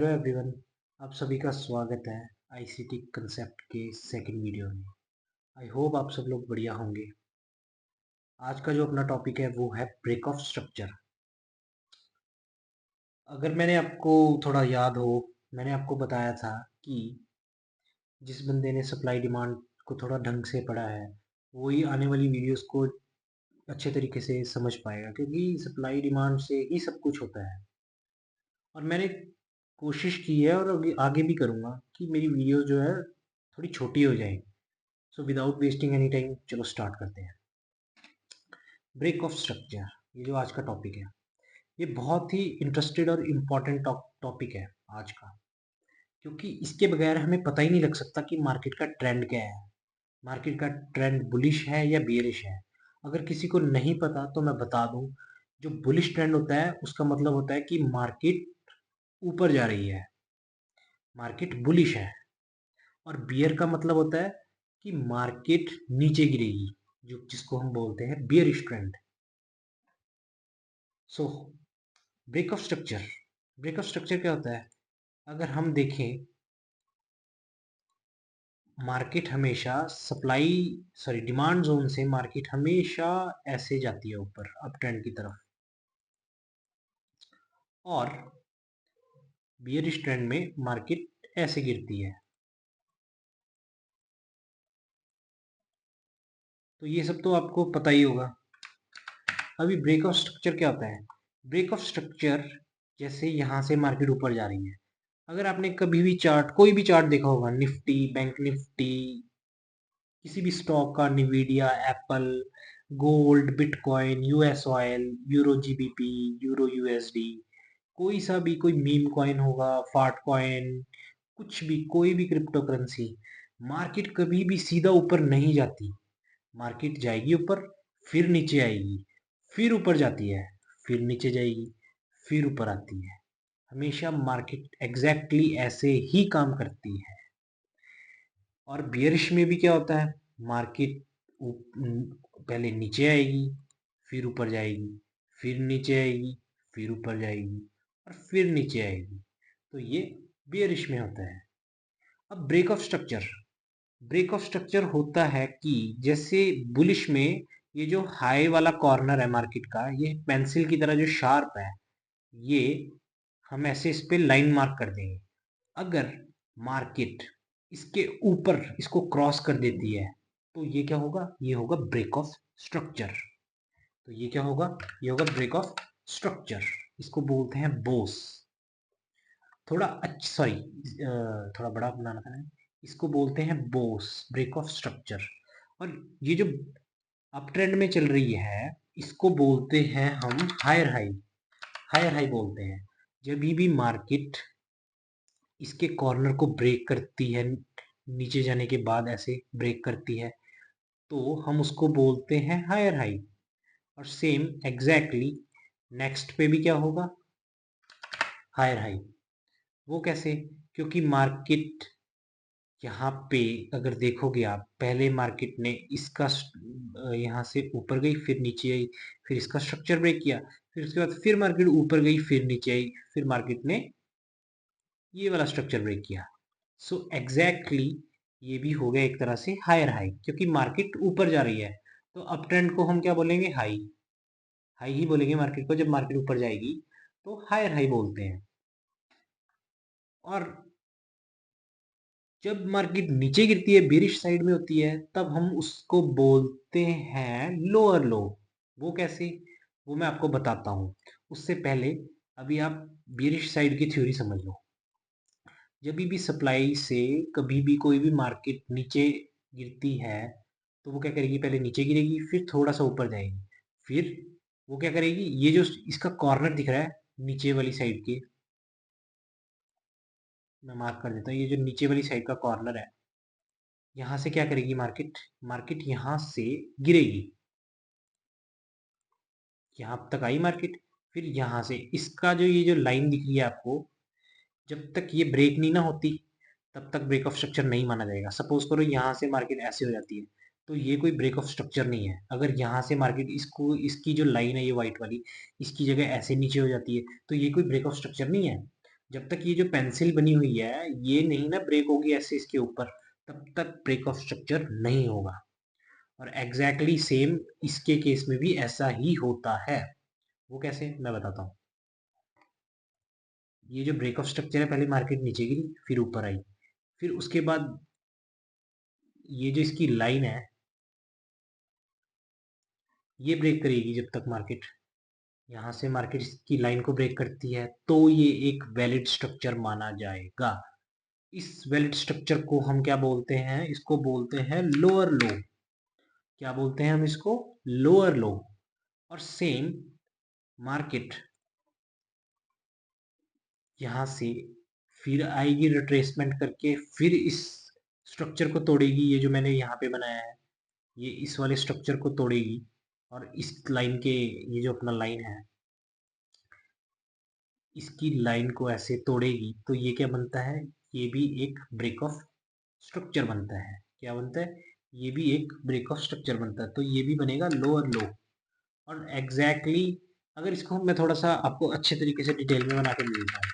Hello everyone. आप सभी का स्वागत है आईसीटी कंसेप्ट के सेकंड वीडियो में। आई होप आप सब लोग बढ़िया होंगे। आज का जो अपना टॉपिक है वो है ब्रेक ऑफ स्ट्रक्चर। अगर मैंने आपको थोड़ा याद हो, मैंने आपको बताया था कि जिस बंदे ने सप्लाई डिमांड को थोड़ा ढंग से पढ़ा है वही आने वाली वीडियोस को अच्छे तरीके से समझ पाएगा, क्योंकि सप्लाई डिमांड से ही सब कुछ होता है। और मैंने कोशिश की है और आगे भी करूँगा कि मेरी वीडियो जो है थोड़ी छोटी हो जाए। So without wasting any time चलो स्टार्ट करते हैं। ब्रेक ऑफ स्ट्रक्चर, ये जो आज का टॉपिक है ये बहुत ही इंटरेस्टेड और इम्पॉर्टेंट टॉपिक है आज का, क्योंकि इसके बगैर हमें पता ही नहीं लग सकता कि मार्केट का ट्रेंड क्या है। मार्केट का ट्रेंड बुलिश है या बेयरिश है। अगर किसी को नहीं पता तो मैं बता दूं, जो बुलिश ट्रेंड होता है उसका मतलब होता है कि मार्केट ऊपर जा रही है, मार्केट बुलिश है। और बियर का मतलब होता है कि मार्केट नीचे गिरेगी, जो जिसको हम बोलते हैं bearish trend. So break of structure, break of structure क्या होता है? अगर हम देखें, मार्केट हमेशा सप्लाई सॉरी डिमांड जोन से मार्केट हमेशा ऐसे जाती है ऊपर अप ट्रेंड की तरफ, और बियरिश ट्रेंड में मार्केट ऐसे गिरती है। तो ये सब तो आपको पता ही होगा। अभी ब्रेक ऑफ स्ट्रक्चर क्या होता है? ब्रेक ऑफ स्ट्रक्चर, जैसे यहाँ से मार्केट ऊपर जा रही है। अगर आपने कभी भी चार्ट, कोई भी चार्ट देखा होगा, निफ्टी, बैंक निफ्टी, किसी भी स्टॉक का, Nvidia, Apple, gold, bitcoin, US oil, euro GBP, euro USD, कोई सा भी, कोई मीम कॉइन होगा, फाट कॉइन, कुछ भी, कोई भी क्रिप्टो करेंसी, मार्केट कभी भी सीधा ऊपर नहीं जाती। मार्केट जाएगी ऊपर, फिर नीचे आएगी, फिर ऊपर जाती है, फिर नीचे जाएगी, फिर ऊपर आती है। हमेशा मार्केट एग्जैक्टली ऐसे ही काम करती है। और बियरिश में भी क्या होता है? मार्केट पहले नीचे आएगी, फिर ऊपर जाएगी, फिर नीचे आएगी, फिर ऊपर जाएगी, और फिर नीचे आएगी। तो ये बियरिश में होता है। अब break of structure, break of structure होता है कि जैसे बुलिश में ये जो हाई वाला कॉर्नर है मार्केट का, ये पेंसिल की तरह जो शार्प है, ये हम ऐसे इस पे लाइन मार्क कर देंगे। अगर मार्केट इसके ऊपर इसको क्रॉस कर देती है तो ये क्या होगा? ये होगा ब्रेक ऑफ स्ट्रक्चर। तो ये क्या होगा? ये होगा ब्रेक ऑफ स्ट्रक्चर। इसको बोलते हैं बोस। थोड़ा अच्छा, सॉरी, थोड़ा बड़ा बनाना था ना। इसको बोलते हैं बोस, ब्रेक ऑफ स्ट्रक्चर। और ये जो अप ट्रेंड में चल रही है इसको बोलते हैं हम हायर हाई। हायर हाई बोलते हैं जब भी मार्केट इसके कॉर्नर को ब्रेक करती है, नीचे जाने के बाद ऐसे ब्रेक करती है, तो हम उसको बोलते हैं हायर हाई। और सेम एग्जैक्टली नेक्स्ट पे भी क्या होगा? Higher high. वो कैसे? क्योंकि मार्केट यहाँ पे, अगर देखोगे आप, पहले मार्केट ने इसका यहाँ से ऊपर गई, फिर नीचे आई, फिर इसका स्ट्रक्चर ब्रेक किया, फिर उसके बाद फिर मार्केट ऊपर गई, फिर नीचे आई, फिर मार्केट ने ये वाला स्ट्रक्चर ब्रेक किया। सो एग्जैक्टली ये भी हो गया एक तरह से हायर हाई, क्योंकि मार्केट ऊपर जा रही है। तो अप ट्रेंड को हम क्या बोलेंगे? हाई। हाई ही बोलेंगे मार्केट को। जब मार्केट ऊपर जाएगी तो हायर हाई बोलते हैं। और जब मार्केट नीचे गिरती है, बेरिश साइड में होती है, तब हम उसको बोलते हैं लोअर लो। वो कैसे? वो मैं आपको बताता हूँ। उससे पहले अभी आप बेरिश साइड की थ्योरी समझ लो। जब भी सप्लाई से कभी भी कोई भी मार्केट नीचे गिरती है तो वो क्या करेगी? पहले नीचे गिरेगी, फिर थोड़ा सा ऊपर जाएगी, फिर वो क्या करेगी? ये जो इसका कॉर्नर दिख रहा है नीचे वाली साइड के, मैं मार्क कर देता हूँ, ये जो नीचे वाली साइड का कॉर्नर है, यहाँ से क्या करेगी मार्केट? मार्केट यहाँ से गिरेगी। यहाँ तक आई मार्केट, फिर यहाँ से इसका जो ये जो लाइन दिख रही है आपको, जब तक ये ब्रेक नहीं ना होती तब तक ब्रेक ऑफ स्ट्रक्चर नहीं माना जाएगा। सपोज करो यहाँ से मार्केट ऐसे हो जाती है तो ये कोई ब्रेक ऑफ स्ट्रक्चर नहीं है। अगर यहाँ से मार्केट इसको, इसकी जो लाइन है ये वाइट वाली, इसकी जगह ऐसे नीचे हो जाती है तो ये कोई ब्रेक ऑफ स्ट्रक्चर नहीं है। जब तक ये जो पेंसिल बनी हुई है ये नहीं ना ब्रेक होगी ऐसे इसके ऊपर, तब तक ब्रेक ऑफ स्ट्रक्चर नहीं होगा। और एग्जैक्टली सेम इसके केस में भी ऐसा ही होता है। वो कैसे, मैं बताता हूँ। ये जो ब्रेक ऑफ स्ट्रक्चर है, पहले मार्केट नीचे गिरी फिर ऊपर आई, फिर उसके बाद ये जो इसकी लाइन है ये ब्रेक करेगी। जब तक मार्केट यहाँ से मार्केट की लाइन को ब्रेक करती है तो ये एक वैलिड स्ट्रक्चर माना जाएगा। इस वैलिड स्ट्रक्चर को हम क्या बोलते हैं, इसको बोलते हैं लोअर लो। क्या बोलते हैं हम इसको, लोअर लो। और सेम मार्केट यहाँ से फिर आएगी रिट्रेसमेंट करके, फिर इस स्ट्रक्चर को तोड़ेगी। ये जो मैंने यहाँ पे बनाया है ये इस वाले स्ट्रक्चर को तोड़ेगी और इस लाइन के, ये जो अपना लाइन है इसकी लाइन को ऐसे तोड़ेगी। तो ये क्या बनता है, ये भी एक ब्रेक ऑफ स्ट्रक्चर बनता है। क्या बनता है, ये भी एक ब्रेक ऑफ स्ट्रक्चर बनता है। तो ये भी बनेगा लोअर लो। और एग्जैक्टली अगर इसको मैं थोड़ा सा आपको अच्छे तरीके से डिटेल में बना के दे देता हूँ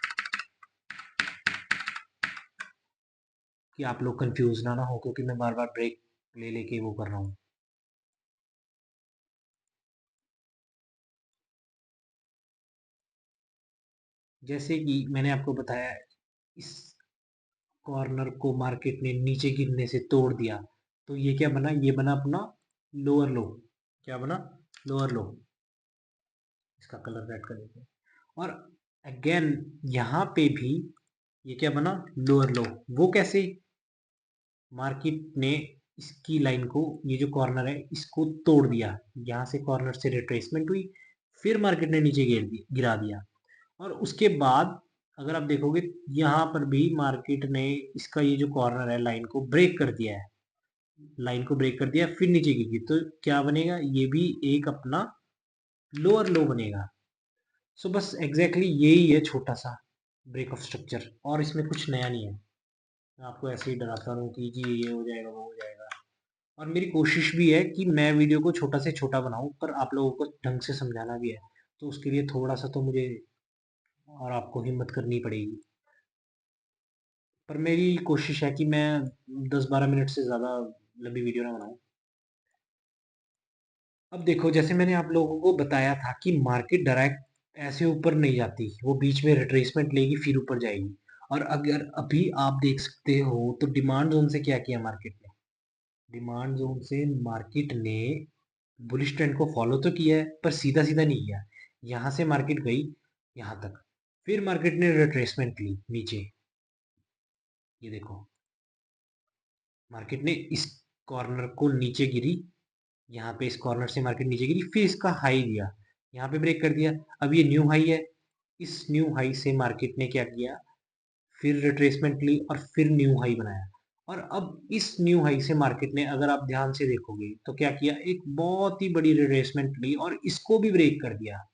कि आप लोग कंफ्यूज ना हो, क्योंकि मैं बार बार ब्रेक ले लेके वो कर रहा हूँ। जैसे कि मैंने आपको बताया, इस कॉर्नर को मार्केट ने नीचे गिरने से तोड़ दिया, तो ये क्या बना, ये बना अपना लोअर लो। क्या बना, लोअर लो। इसका कलर रेड कर देते हैं। और अगेन यहाँ पे भी ये क्या बना, लोअर लो। वो कैसे, मार्केट ने इसकी लाइन को, ये जो कॉर्नर है इसको तोड़ दिया, यहाँ से कॉर्नर से रिट्रेसमेंट हुई, फिर मार्केट ने नीचे गिरा दिया। और उसके बाद अगर आप देखोगे यहाँ पर भी मार्केट ने इसका ये जो कॉर्नर है लाइन को ब्रेक कर दिया है, लाइन को ब्रेक कर दिया फिर नीचे गिर गई। तो क्या बनेगा, ये भी एक अपना लोअर लो बनेगा। सो बस एग्जैक्टली यही है छोटा सा ब्रेक ऑफ स्ट्रक्चर, और इसमें कुछ नया नहीं है। मैं आपको ऐसे ही डराता रहूँ कि जी ये हो जाएगा वो हो जाएगा। और मेरी कोशिश भी है कि मैं वीडियो को छोटा से छोटा बनाऊं, पर आप लोगों को ढंग से समझाना भी है। तो उसके लिए थोड़ा सा तो मुझे और आपको हिम्मत करनी पड़ेगी। पर मेरी कोशिश है कि मैं 10-12 मिनट से ज़्यादा लंबी वीडियो ना बनाऊं। अब देखो, जैसे मैंने आप लोगों को बताया था कि मार्केट डायरेक्ट ऐसे ऊपर नहीं जाती, वो बीच में रिट्रेसमेंट लेगी फिर ऊपर जाएगी। और अगर अभी आप देख सकते हो तो डिमांड जोन से क्या किया मार्केट ने, डिमांड जोन से मार्केट ने बुलिश ट्रेंड को फॉलो तो किया है पर सीधा सीधा नहीं किया। यहाँ से मार्केट गई यहाँ तक, फिर मार्केट ने रिट्रेसमेंट ली नीचे। ये देखो, मार्केट ने इस कॉर्नर को नीचे गिरी, यहाँ पे इस कॉर्नर से मार्केट नीचे गिरी, फिर इसका हाई दिया, यहाँ पे ब्रेक कर दिया। अब ये न्यू हाई है, इस न्यू हाई से मार्केट ने क्या किया, फिर रिट्रेसमेंट ली और फिर न्यू हाई बनाया। और अब इस न्यू हाई से मार्केट ने, अगर आप ध्यान से देखोगे तो क्या किया, एक बहुत ही बड़ी रिट्रेसमेंट ली और इसको भी ब्रेक कर दिया।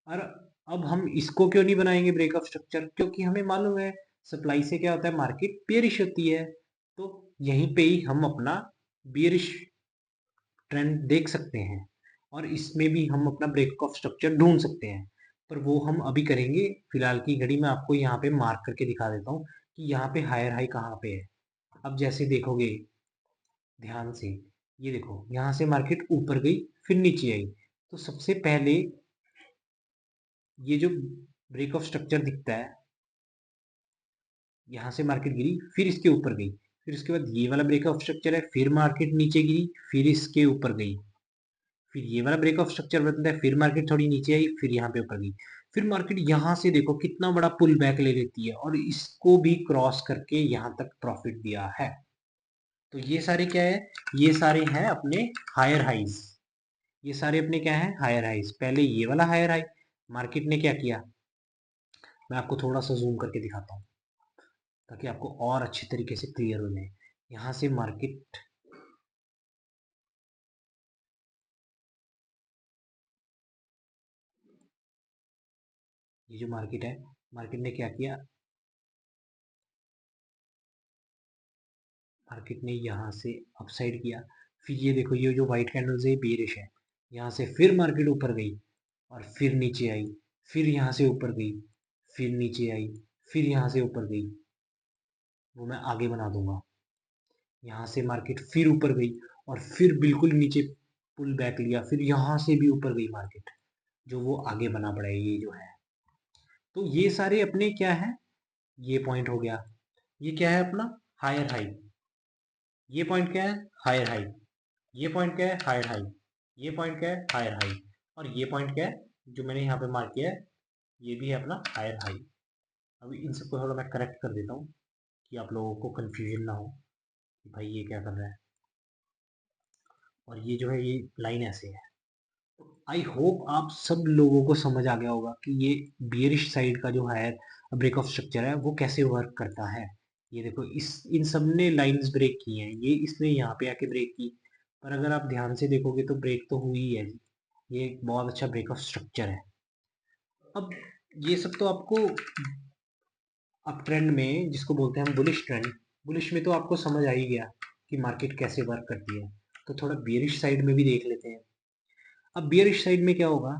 और अब हम इसको क्यों नहीं बनाएंगे ब्रेक ऑफ स्ट्रक्चर, क्योंकि हमें मालूम है सप्लाई से क्या होता है, मार्केट बेरिश होती है। तो यहीं पे ही हम अपना बेरिश ट्रेंड देख सकते हैं और इसमें भी हम अपना ब्रेक ऑफ स्ट्रक्चर ढूंढ सकते हैं। पर वो हम अभी करेंगे, फिलहाल की घड़ी में आपको यहाँ पे मार्क करके दिखा देता हूँ कि यहाँ पे हायर हाई कहाँ पे है। अब जैसे देखोगे ध्यान से, ये देखो यहाँ से मार्केट ऊपर गई फिर नीचे आई। तो सबसे पहले ये जो ब्रेक ऑफ स्ट्रक्चर दिखता है, यहाँ से मार्केट गिरी फिर इसके ऊपर गई, फिर उसके बाद ये वाला ब्रेक ऑफ स्ट्रक्चर है, फिर मार्केट नीचे गिरी फिर इसके ऊपर गई, फिर ये वाला ब्रेक ऑफ स्ट्रक्चर बनता है, फिर मार्केट थोड़ी नीचे आई फिर यहाँ पे ऊपर गई, फिर मार्केट यहाँ से देखो कितना बड़ा पुल बैक ले लेती है और इसको भी क्रॉस करके यहाँ तक प्रॉफिट दिया है। तो ये सारे क्या है, ये सारे हैं अपने हायर हाइज। ये सारे अपने क्या है, हायर हाइज। पहले ये वाला हायर हाई मार्केट ने क्या किया, मैं आपको थोड़ा सा जूम करके दिखाता हूँ ताकि आपको और अच्छी तरीके से क्लियर हो जाए। यहाँ से मार्केट, ये जो मार्केट है, मार्केट ने क्या किया, मार्केट ने यहाँ से अपसाइड किया, फिर ये देखो ये जो व्हाइट कैंडल्स है बेरिश है, यहाँ से फिर मार्केट ऊपर गई और फिर नीचे आई, फिर यहाँ से ऊपर गई फिर नीचे आई, फिर यहाँ से ऊपर गई, वो मैं आगे बना दूंगा। यहाँ से मार्केट फिर ऊपर गई और फिर बिल्कुल नीचे पुल बैक लिया, फिर यहाँ से भी ऊपर गई मार्केट, जो वो आगे बना पड़ा है ये जो है। तो ये सारे अपने क्या है, ये पॉइंट हो गया, ये क्या है अपना हायर हाई, ये पॉइंट क्या है हायर हाई, ये पॉइंट क्या है हायर हाई, ये पॉइंट क्या है हायर हाई, और ये पॉइंट क्या है जो मैंने यहाँ पे मार्क किया है, ये भी है अपना हायर हाई। अभी इन सबको थोड़ा मैं करेक्ट कर देता हूँ कि आप लोगों को कंफ्यूजन ना हो कि भाई ये क्या कर रहा है, और ये जो है ये लाइन ऐसे है। आई होप आप सब लोगों को समझ आ गया होगा कि ये बियरिश साइड का जो है ब्रेक ऑफ स्ट्रक्चर है वो कैसे वर्क करता है। ये देखो इस इन सब ने लाइंस ब्रेक की हैं, ये इसने यहाँ पे आके ब्रेक की, पर अगर आप ध्यान से देखोगे तो ब्रेक तो हुई है जी। ये एक बहुत अच्छा ब्रेक ऑफ स्ट्रक्चर है। अब ये सब तो आपको अप ट्रेंड में जिसको बोलते हैं हम बुलिश ट्रेंड, बुलिश में तो आपको समझ आ ही गया कि मार्केट कैसे वर्क करती है। तो थोड़ा बियरिश साइड में भी देख लेते हैं। अब बियरिश साइड में क्या होगा,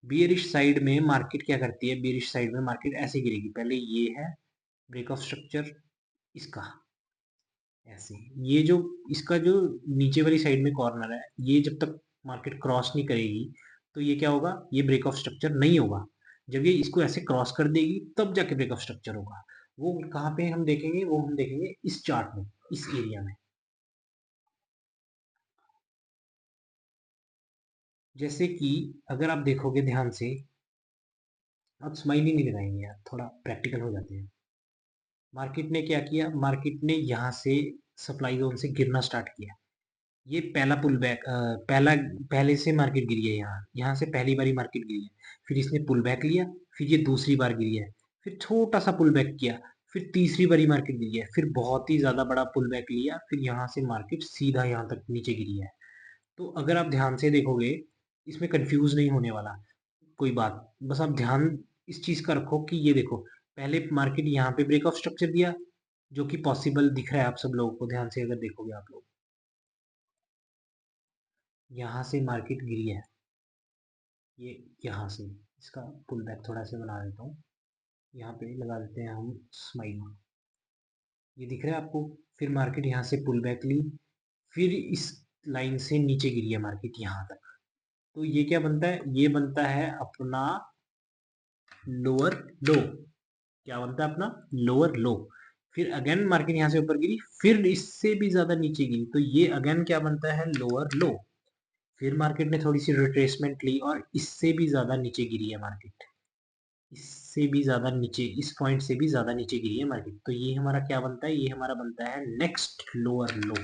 बियरिश साइड में मार्केट क्या करती है, बियरिश साइड में मार्केट ऐसे गिरेगी, पहले ये है ब्रेक ऑफ स्ट्रक्चर इसका, ऐसे ये जो इसका जो नीचे वाली साइड में कॉर्नर है, ये जब तक मार्केट क्रॉस नहीं करेगी तो ये क्या होगा, ये ब्रेक ऑफ स्ट्रक्चर नहीं होगा। जब ये इसको ऐसे क्रॉस कर देगी तब जाके ब्रेक ऑफ स्ट्रक्चर होगा। वो कहाँ पे हम देखेंगे, वो हम देखेंगे इस चार्ट में, इस एरिया में। जैसे कि अगर आप देखोगे ध्यान से, आप स्माइल ही नहीं लगाएंगे यार, थोड़ा प्रैक्टिकल हो जाते हैं। मार्केट ने क्या किया, मार्केट ने यहाँ से सप्लाई जोन से गिरना स्टार्ट किया, ये पहला पुल बैक, पहले से मार्केट गिरी है, यहाँ यहाँ से पहली बारी मार्केट गिरी है, फिर इसने पुल बैक लिया, फिर ये दूसरी बार गिरी है, फिर छोटा सा पुल बैक किया, फिर तीसरी बारी मार्केट गिरी है, फिर बहुत ही ज्यादा बड़ा पुल बैक लिया, फिर यहाँ से मार्केट सीधा यहाँ तक नीचे गिरी है। तो अगर आप ध्यान से देखोगे, इसमें कंफ्यूज नहीं होने वाला कोई बात, बस आप ध्यान इस चीज का रखो कि ये देखो, पहले मार्केट यहाँ पे ब्रेक ऑफ स्ट्रक्चर दिया, जो कि पॉसिबल दिख रहा है आप सब लोगों को, ध्यान से अगर देखोगे आप लोग, यहाँ से मार्केट गिरी है, ये यहाँ से, इसका पुल बैक थोड़ा सा बना देता हूँ, यहाँ पे लगा देते हैं हम स्माइल, ये दिख रहा है आपको। फिर मार्केट यहाँ से पुल बैक ली, फिर इस लाइन से नीचे गिरी है मार्केट यहाँ तक, तो ये क्या बनता है, ये बनता है अपना लोअर लो, क्या बनता है अपना लोअर लो। फिर अगेन मार्केट यहाँ से ऊपर गिरी, फिर इससे भी ज्यादा नीचे गिरी, तो ये अगेन क्या बनता है लोअर लो। फिर मार्केट ने थोड़ी सी रिट्रेसमेंट ली और इससे भी ज्यादा नीचे गिरी है मार्केट, इससे भी ज्यादा नीचे, इस पॉइंट से भी ज्यादा नीचे गिरी है मार्केट, तो ये हमारा क्या बनता है, ये हमारा बनता है नेक्स्ट लोअर लो।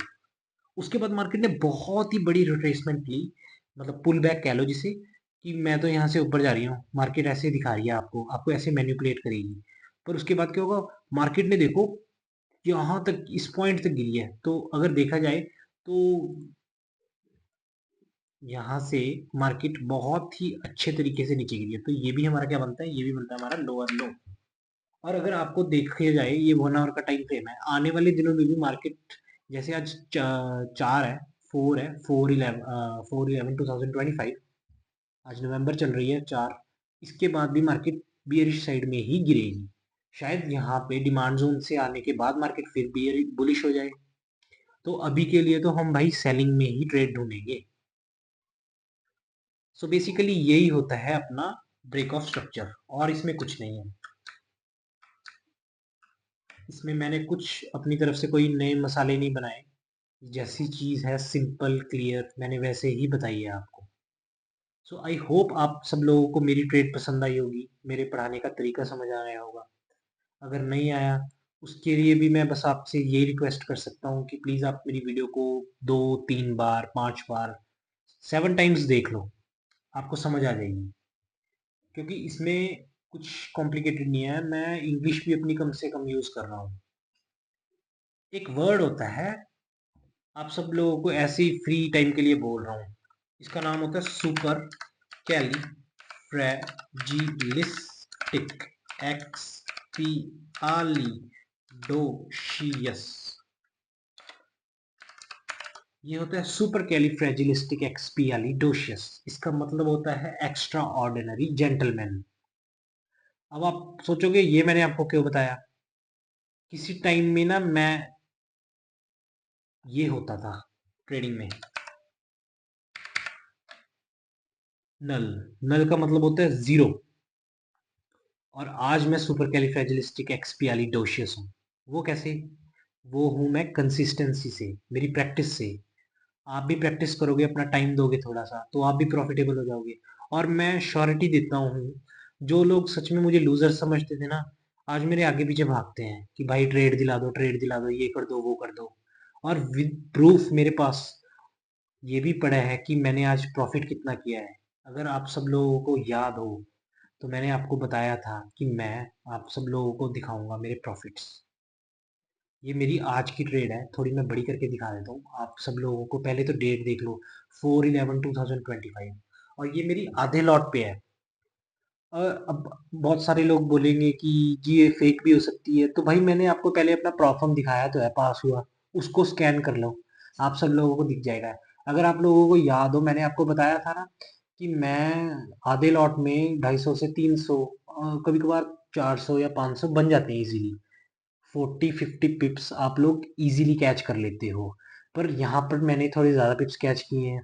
उसके बाद मार्केट ने बहुत ही बड़ी रिट्रेसमेंट ली, मतलब पुल बैक कह लो जिसे, कि मैं तो यहाँ से ऊपर जा रही हूँ, मार्केट ऐसे दिखा रही है आपको, आपको ऐसे मैनिपुलेट करेगी। पर उसके बाद क्या होगा, मार्केट ने देखो यहाँ तक इस पॉइंट तक गिरी है, तो अगर देखा जाए तो यहाँ से मार्केट बहुत ही अच्छे तरीके से नीचे गिरी है, तो ये भी हमारा क्या बनता है, ये भी बनता है हमारा लोअर लो। और अगर आपको देखा जाए ये 1 आवर का टाइम फ्रेम है, आने वाले दिनों में भी मार्केट, जैसे आज 4 है, 4 है, 4/11/2025, आज नवंबर चल रही है 4, इसके बाद भी मार्केट बियरिश साइड में ही गिरेगी। शायद यहाँ पे डिमांड जोन से आने के बाद मार्केट फिर बियर बुलिश हो जाए, तो अभी के लिए तो हम भाई सेलिंग में ही ट्रेड ढूंढेंगे। सो बेसिकली यही होता है अपना ब्रेक ऑफ स्ट्रक्चर, और इसमें कुछ नहीं है। इसमें मैंने कुछ अपनी तरफ से कोई नए मसाले नहीं बनाए, जैसी चीज है सिंपल क्लियर मैंने वैसे ही बताई है आपको। सो आई होप आप सब लोगों को मेरी ट्रेड पसंद आई होगी, मेरे पढ़ाने का तरीका समझ आया होगा। अगर नहीं आया उसके लिए भी मैं बस आपसे यही रिक्वेस्ट कर सकता हूँ कि प्लीज़ आप मेरी वीडियो को 2 3 बार 5 बार 7 टाइम्स देख लो, आपको समझ आ जाएगी। क्योंकि इसमें कुछ कॉम्प्लिकेटेड नहीं है, मैं इंग्लिश भी अपनी कम से कम यूज़ कर रहा हूँ। एक वर्ड होता है, आप सब लोगों को ऐसे ही फ्री टाइम के लिए बोल रहा हूँ, इसका नाम होता है सुपर कैलिफ्रैजिलिस्टिक एक्सपियालिडोशियस। ये होता है सुपर कैलिफ्रैजिलिस्टिक एक्सपियालिडोशियस, इसका मतलब होता है एक्स्ट्रा ऑर्डिनरी जेंटलमैन। अब आप सोचोगे ये मैंने आपको क्यों बताया। किसी टाइम में ना मैं ये होता था ट्रेडिंग में, नल। नल का मतलब होता है जीरो। और आज मैं सुपर कैलिफ्रैजिलिस्टिक एक्सपियालिडोशियस हूँ। वो कैसे? वो हूँ मैं कंसिस्टेंसी से, मेरी प्रैक्टिस से। आप भी प्रैक्टिस करोगे, अपना टाइम दोगे थोड़ा सा, तो आप भी प्रॉफिटेबल हो जाओगे। और मैं श्योरिटी देता हूँ, जो लोग सच में मुझे लूजर समझते थे ना, आज मेरे आगे पीछे भागते हैं कि भाई ट्रेड दिला दो, ट्रेड दिला दो, ये कर दो, वो कर दो। और विद प्रूफ मेरे पास ये भी पड़ा है कि मैंने आज प्रॉफिट कितना किया है। अगर आप सब लोगों को याद हो तो मैंने आपको बताया था कि मैं आप सब लोगों को दिखाऊंगा मेरे प्रॉफिट्स। ये मेरी आज की ट्रेड है, थोड़ी मैं बड़ी करके दिखा देता हूँ आप सब लोगों को। पहले तो डेट देख लो, 4/11/2025, और ये मेरी आधे लॉट पे है। अब बहुत सारे लोग बोलेंगे कि जी ये फेक भी हो सकती है, तो भाई मैंने आपको पहले अपना प्रॉफम दिखाया तो है, पास हुआ। उसको स्कैन कर लो, आप सब लोगों को दिख जाएगा। अगर आप लोगों को याद हो, मैंने आपको बताया था ना कि मैं आधे लॉट में 250 से 300, कभी कभार 400 या 500 बन जाते हैं इजीली। 40-50 पिप्स आप लोग इजीली कैच कर लेते हो। पर यहाँ पर मैंने थोड़े ज़्यादा पिप्स कैच किए हैं।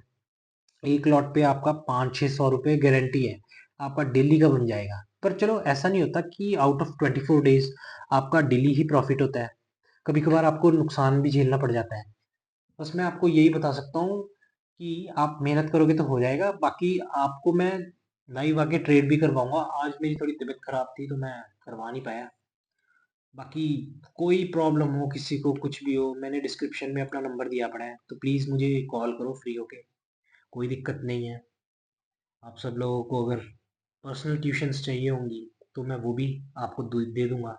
एक लॉट पे आपका 500-600 रुपये गारंटी है, आपका डेली का बन जाएगा। पर चलो, ऐसा नहीं होता कि आउट ऑफ 24 डेज आपका डेली ही प्रॉफिट होता है। कभी कभार आपको नुकसान भी झेलना पड़ जाता है। बस मैं आपको यही बता सकता हूँ कि आप मेहनत करोगे तो हो जाएगा। बाकी आपको मैं लाइव आके ट्रेड भी करवाऊंगा। आज मेरी थोड़ी तबीयत खराब थी तो मैं करवा नहीं पाया। बाकी कोई प्रॉब्लम हो, किसी को कुछ भी हो, मैंने डिस्क्रिप्शन में अपना नंबर दिया पड़ा है, तो प्लीज़ मुझे कॉल करो फ्री होके। कोई दिक्कत नहीं है। आप सब लोगों को अगर पर्सनल ट्यूशन्स चाहिए होंगी तो मैं वो भी आपको दे दूंगा,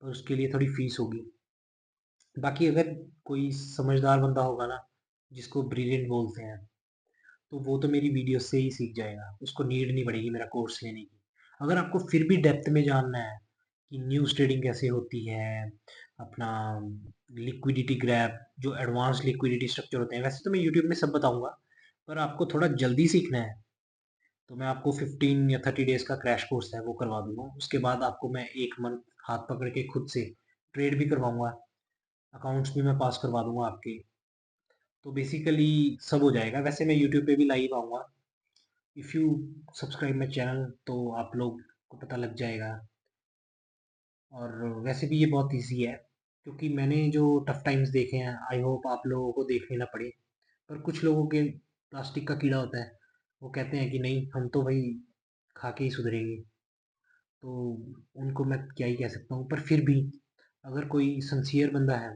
पर उसके लिए थोड़ी फीस होगी। बाकी अगर कोई समझदार बंदा होगा ना, जिसको ब्रिलियंट बोलते हैं, तो वो तो मेरी वीडियो से ही सीख जाएगा, उसको नीड नहीं पड़ेगी मेरा कोर्स लेने की। अगर आपको फिर भी डेप्थ में जानना है कि न्यूज़ ट्रेडिंग कैसे होती है, अपना लिक्विडिटी ग्रैब, जो एडवांस लिक्विडिटी स्ट्रक्चर होते हैं, वैसे तो मैं यूट्यूब में सब बताऊंगा। पर आपको थोड़ा जल्दी सीखना है तो मैं आपको 15 या 30 डेज का क्रैश कोर्स है वो करवा दूंगा। उसके बाद आपको मैं 1 मंथ हाथ पकड़ के खुद से ट्रेड भी करवाऊंगा, अकाउंट्स भी मैं पास करवा दूंगा आपके। तो बेसिकली सब हो जाएगा। वैसे मैं यूट्यूब पे भी लाइव आऊँगा। If you subscribe my channel तो आप लोग को पता लग जाएगा। और वैसे भी ये बहुत इजी है, क्योंकि मैंने जो टफ टाइम्स देखे हैं, आई होप आप लोगों को देखने ना पड़े। पर कुछ लोगों के प्लास्टिक का कीड़ा होता है, वो कहते हैं कि नहीं हम तो भाई खा के ही सुधरेंगे। तो उनको मैं क्या ही कह सकता हूँ। पर फिर भी अगर कोई सिंसियर बंदा है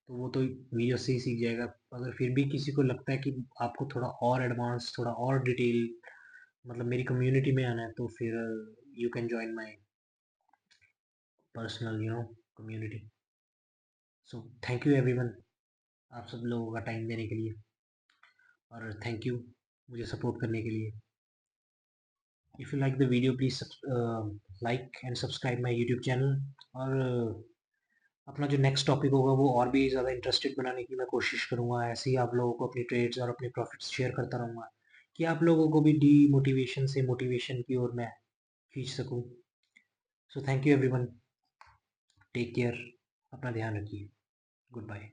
तो वो तो वीडियो से ही सीख जाएगा। अगर फिर भी किसी को लगता है कि आपको थोड़ा और एडवांस, थोड़ा और डिटेल, मतलब मेरी कम्युनिटी में आना है, तो फिर you can join my personal community. So thank you everyone, आप सब लोगों का टाइम देने के लिए, और थैंक यू मुझे सपोर्ट करने के लिए। If you like the video please like and subscribe my YouTube channel. और अपना जो नेक्स्ट टॉपिक होगा वो और भी ज़्यादा इंटरेस्टेड बनाने की मैं कोशिश करूँगा। ऐसे ही आप लोगों को अपनी ट्रेड्स और अपने प्रॉफिट्स शेयर करता रहूँगा, कि आप लोगों को भी डीमोटिवेशन से मोटिवेशन की ओर मैं खींच सकूँ। So thank you everyone, take care, अपना ध्यान रखिए, गुड बाय।